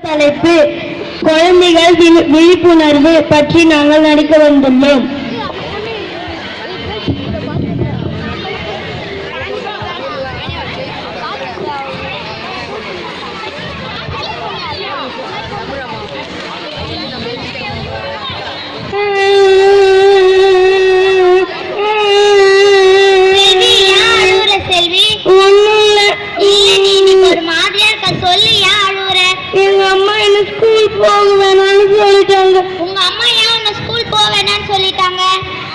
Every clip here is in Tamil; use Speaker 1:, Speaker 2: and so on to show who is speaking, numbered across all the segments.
Speaker 1: தலைப்பு குழந்தைகள் விழிப்புணர்வு பற்றி நாங்கள் நடிக்க வந்துள்ளோம். எங்க அம்மா என்ன ஸ்கூல் போக வேணாம்னு சொல்லிட்டாங்க.
Speaker 2: உங்க அம்மா ஏன் உன்னை ஸ்கூல் போக வேணாம்னு சொல்லிட்டாங்க?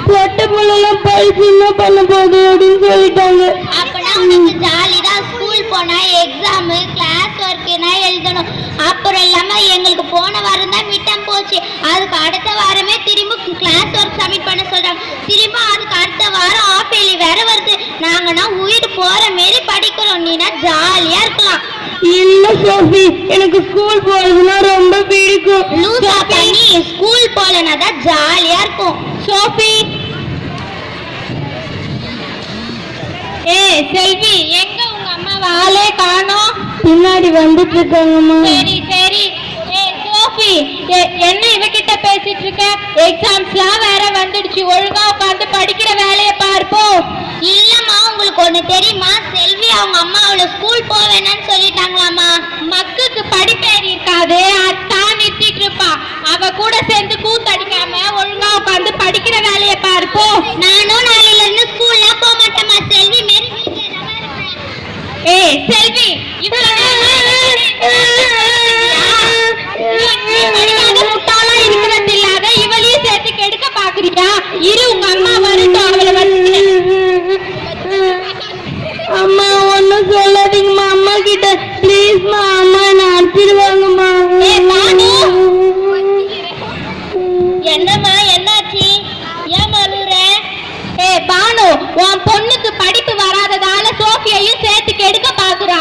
Speaker 1: பொட்ட புள்ளலாம் படிச்சு என்ன பண்ண போகுது அப்படின்னு சொல்லிட்டாங்க.
Speaker 2: அப்பனா உனக்கு ஜாலி தான். ஸ்கூல் போனா எக்ஸாம் கிளாஸ் ஒர்க்னா எழுதணும். அப்புறம் இல்லாம எங்களுக்கு போன வாரம் தான் மிட்டம் போச்சு. அதுக்கு அடுத்த வாரமே திரும்ப கிளாஸ் ஒர்க் சப்மிட் பண்ண சொல்றாங்க. திரும்ப அதுக்கு அடுத்த வாரம் ஆஃப் இயர்லி வேற வருது. நாங்கன்னா உயிர் போற மாரி படிக்கிறோம். நீனா ஜாலியா இருக்கலாம்.
Speaker 1: இல்ல சோஃபி, எனக்கு ஸ்கூல் போறதுன்னா ரொம்ப பிடிக்கும்.
Speaker 2: லூசா பண்ணி ஸ்கூல் போலனா தான் ஜாலியா இருக்கும்.
Speaker 1: சோஃபி,
Speaker 2: செல்வி, எங்க உங்க அம்மா வாளே காணோம்?
Speaker 1: பின்னாடி வந்துட்டு இருக்காங்கம்மா.
Speaker 2: சரி சரி. சோஃபி, என்ன இவகிட்ட பேசிட்டு இருக்க? எக்ஸாம்ஸ்லாம் வேற வந்துடுச்சு. ஒழுங்கா உட்காந்து படிக்கிற வேலையை பார்ப்போம். இல்லம்மா, உங்களுக்கு ஒண்ணு தெரியுமா? செல்வி அவங்க அம்மா அவளை ஸ்கூல் போக வேணாம்னு சொல்லிட்டாங்களாமா. மக்குக்கு படிப்பேறி இருக்காது, அதான் நிறுத்திட்டு இருப்பா. அவ கூட சேர்ந்து கூத்தடிக்காம ஒழுங்கா உட்காந்து படிக்கிற வேலையை பார்ப்போம். நானும் நாளையில இருந்து ஸ்கூல்லாம் போக மாட்டேமா செல்வி. மாரி செல்வி, முட்டாளா இருக்கிறது இல்லாத இவளையும் சேர்த்து கெடுக்க பாக்குறியா? இரு, உங்க அம்மா வரட்டும், அவளை வந்து.
Speaker 1: அம்மா ஒன்னும் சொல்லாதீங்கம்மா அம்மா கிட்ட ப்ளீஸ்மா. அம்மா நான் அடிச்சிடுவாங்கம்மா.
Speaker 2: என்னம்மா, என்னாச்சு? ஏன் அழுற? பானு, உன் பொண்ணுக்கு படிப்பு வராததால சோஃபியையும் சேர்த்து கெடுக்க பாக்குறா.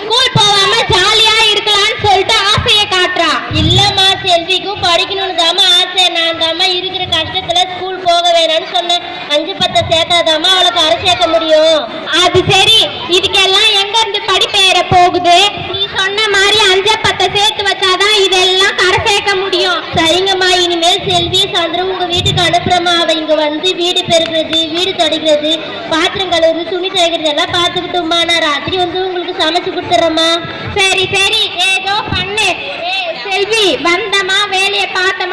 Speaker 2: ஸ்கூல் போகாம ஜாலியா இருக்கலாம்னு சொல்லிட்டு ஆசையை காட்டுறா. இல்லம்மா, செல்விக்கும் படிக்கணும்னு தாமா ஆசை. நான் தாமா இருக்கிற கஷ்டத்துல ஸ்கூல் போக வேணாம்னு சொன்னேன். 5-10 சேர்த்தாதாமா அவளுக்கு அரை சேர்க்க முடியும். அது சரி, இதுக்கெல்லாம் எங்க இருந்து படிப்பேற போகுது? நீ சொன்ன மாதிரி 5-10 சேர்த்து வச்சாதான் இதெல்லாம் கரை சேர்க்க முடியும். சரிங்கம்மா, இனிமேல் செல்வியை சாயந்தரம் உங்க வீட்டுக்கு அனுப்புறமா. அவ இங்க வந்து வீடு பெருக்கிறது, வீடு தொடக்கிறது, பாத்திரம் கழுவுறது, துணி துவைக்கிறது எல்லாம் பார்த்துக்கிட்டோம்மா. நான் ராத்திரி வந்து உங்களுக்கு சமைச்சு கொடுத்துறேம்மா. சரி சரி, ஏதோ பண்ணு. செல்வி, வந்தமா வேலையை பார்த்தமா.